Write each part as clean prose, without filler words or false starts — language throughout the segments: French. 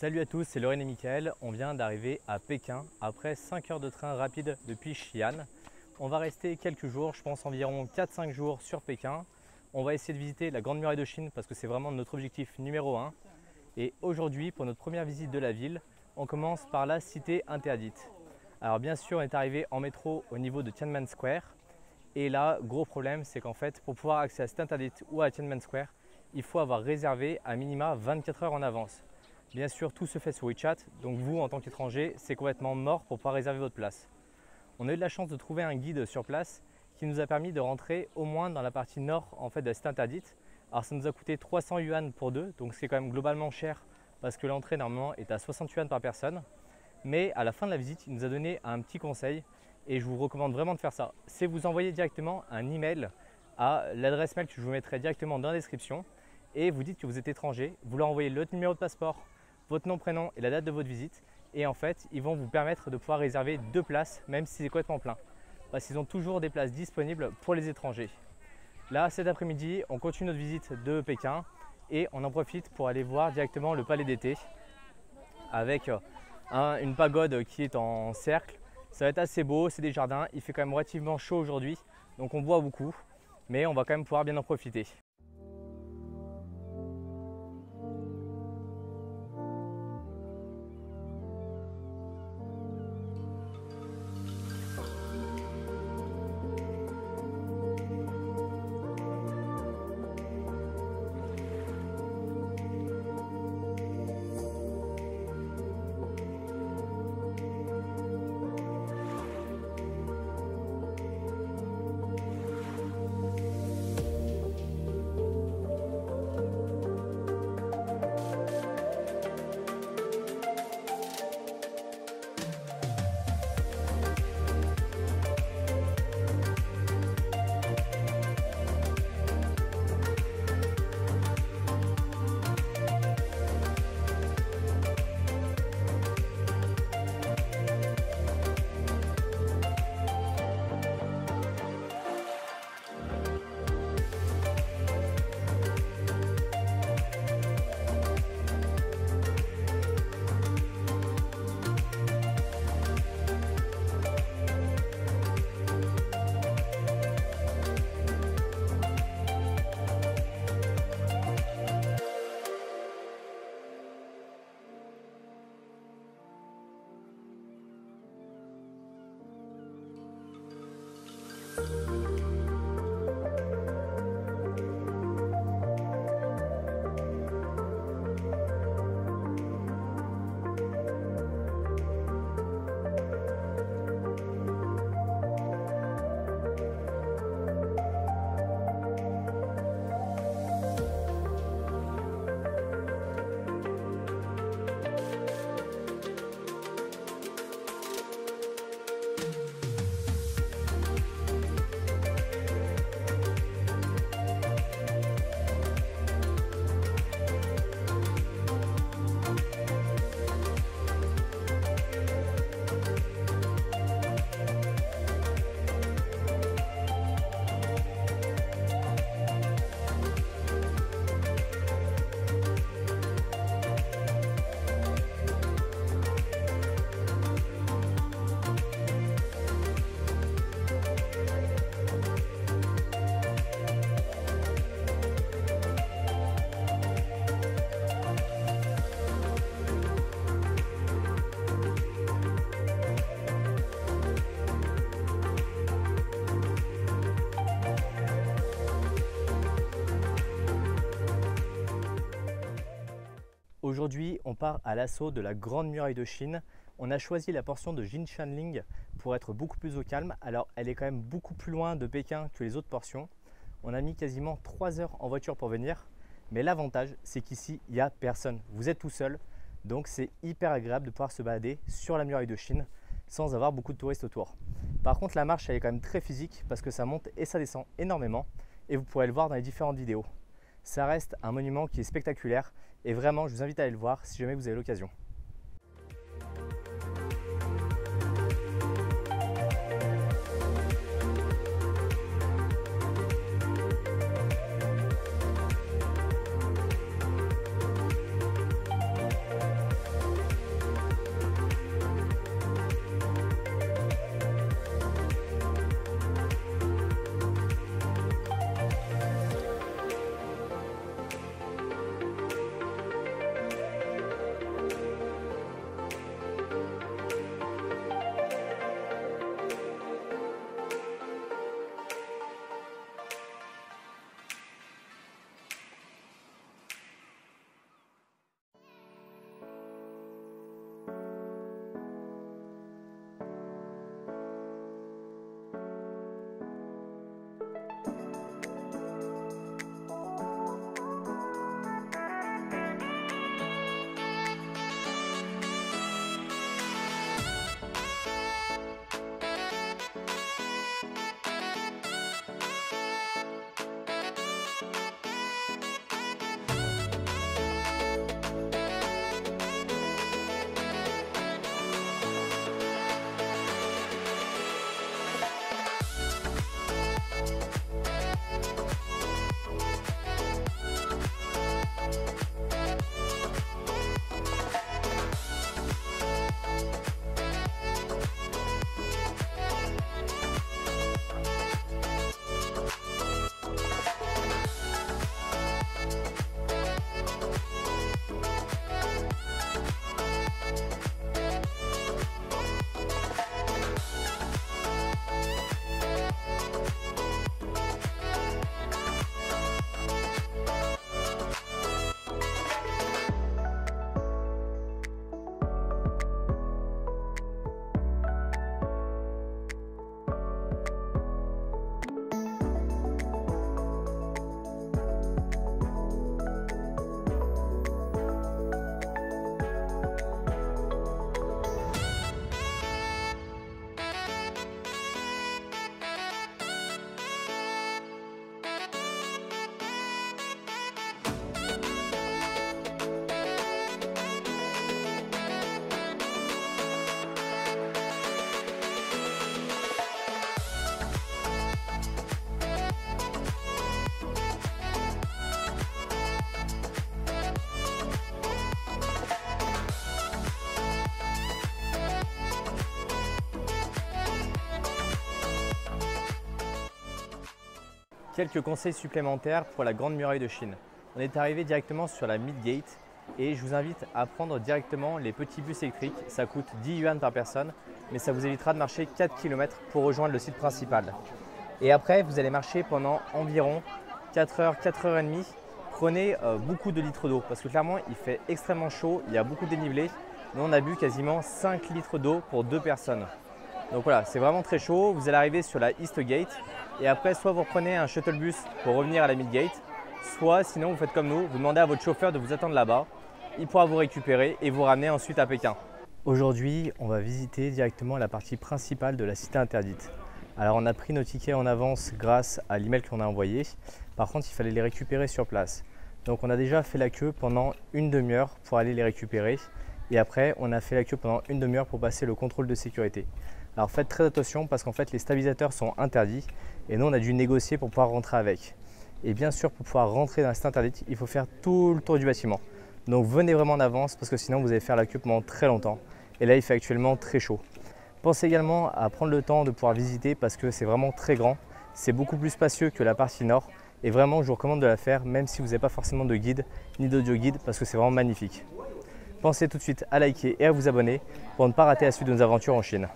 Salut à tous, c'est Lorraine et Mickaël. On vient d'arriver à Pékin après 5 heures de train rapide depuis Xi'an. On va rester quelques jours, je pense environ 4-5 jours sur Pékin. On va essayer de visiter la Grande Muraille de Chine parce que c'est vraiment notre objectif numéro 1. Et aujourd'hui, pour notre première visite de la ville, on commence par la cité interdite. Alors bien sûr, on est arrivé en métro au niveau de Tiananmen Square. Et là, gros problème, c'est qu'en fait, pour pouvoir accéder à la cité interdite ou à Tiananmen Square, il faut avoir réservé à minima 24 heures en avance. Bien sûr, tout se fait sur WeChat, donc vous, en tant qu'étranger, c'est complètement mort pour pouvoir réserver votre place. On a eu de la chance de trouver un guide sur place qui nous a permis de rentrer au moins dans la partie nord de la cité interdite. Alors ça nous a coûté 300 yuan pour deux, donc c'est quand même globalement cher parce que l'entrée normalement est à 60 yuan par personne. Mais à la fin de la visite, il nous a donné un petit conseil et je vous recommande vraiment de faire ça. C'est vous envoyer directement un email à l'adresse mail que je vous mettrai directement dans la description et vous dites que vous êtes étranger, vous leur envoyez le numéro de passeport, votre nom, prénom et la date de votre visite. Et en fait, ils vont vous permettre de pouvoir réserver 2 places, même si c'est complètement plein. Parce qu'ils ont toujours des places disponibles pour les étrangers. Là, cet après-midi, on continue notre visite de Pékin et on en profite pour aller voir directement le palais d'été avec une pagode qui est en cercle. Ça va être assez beau, c'est des jardins. Il fait quand même relativement chaud aujourd'hui, donc on boit beaucoup. Mais on va quand même pouvoir bien en profiter. Aujourd'hui, on part à l'assaut de la Grande Muraille de Chine. On a choisi la portion de Jinshanling pour être beaucoup plus au calme. Alors, elle est quand même beaucoup plus loin de Pékin que les autres portions. On a mis quasiment 3 heures en voiture pour venir. Mais l'avantage, c'est qu'ici, il n'y a personne. Vous êtes tout seul. Donc, c'est hyper agréable de pouvoir se balader sur la Muraille de Chine sans avoir beaucoup de touristes autour. Par contre, la marche, elle est quand même très physique parce que ça monte et ça descend énormément. Et vous pourrez le voir dans les différentes vidéos. Ça reste un monument qui est spectaculaire et vraiment je vous invite à aller le voir si jamais vous avez l'occasion. Quelques conseils supplémentaires pour la Grande Muraille de Chine. On est arrivé directement sur la Midgate et je vous invite à prendre directement les petits bus électriques. Ça coûte 10 yuan par personne, mais ça vous évitera de marcher 4 km pour rejoindre le site principal. Et après, vous allez marcher pendant environ 4 heures, 4 heures et demie. Prenez beaucoup de litres d'eau parce que clairement, il fait extrêmement chaud, il y a beaucoup de dénivelé. Nous, on a bu quasiment 5 litres d'eau pour 2 personnes. Donc voilà, c'est vraiment très chaud. Vous allez arriver sur la East Gate et après, soit vous prenez un shuttle bus pour revenir à la Midgate, soit sinon vous faites comme nous, vous demandez à votre chauffeur de vous attendre là-bas. Il pourra vous récupérer et vous ramener ensuite à Pékin. Aujourd'hui, on va visiter directement la partie principale de la cité interdite. Alors on a pris nos tickets en avance grâce à l'email qu'on a envoyé. Par contre, il fallait les récupérer sur place. Donc on a déjà fait la queue pendant une demi-heure pour aller les récupérer. Et après, on a fait la queue pendant une demi-heure pour passer le contrôle de sécurité. Alors faites très attention parce qu'en fait les stabilisateurs sont interdits et nous on a dû négocier pour pouvoir rentrer avec. Et bien sûr pour pouvoir rentrer dans la cité interdite, il faut faire tout le tour du bâtiment. Donc venez vraiment en avance parce que sinon vous allez faire la queue pendant très longtemps. Et là il fait actuellement très chaud. Pensez également à prendre le temps de pouvoir visiter parce que c'est vraiment très grand. C'est beaucoup plus spacieux que la partie nord. Et vraiment je vous recommande de la faire même si vous n'avez pas forcément de guide ni d'audio guide parce que c'est vraiment magnifique. Pensez tout de suite à liker et à vous abonner pour ne pas rater la suite de nos aventures en Chine.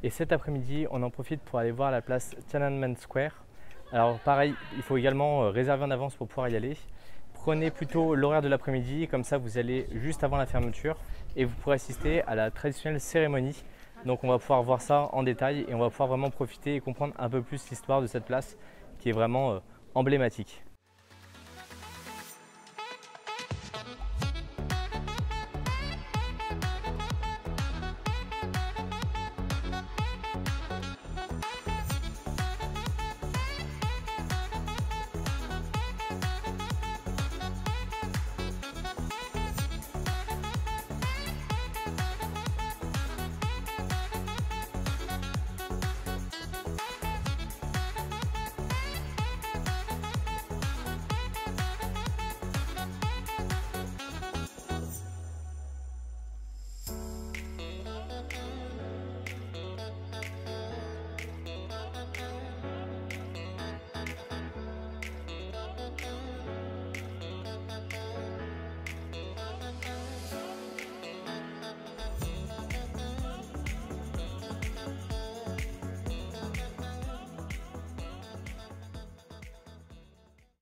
Et cet après-midi, on en profite pour aller voir la place Tiananmen Square. Alors pareil, il faut également réserver en avance pour pouvoir y aller. Prenez plutôt l'horaire de l'après-midi, comme ça vous allez juste avant la fermeture et vous pourrez assister à la traditionnelle cérémonie. Donc on va pouvoir voir ça en détail et on va pouvoir vraiment profiter et comprendre un peu plus l'histoire de cette place qui est vraiment emblématique.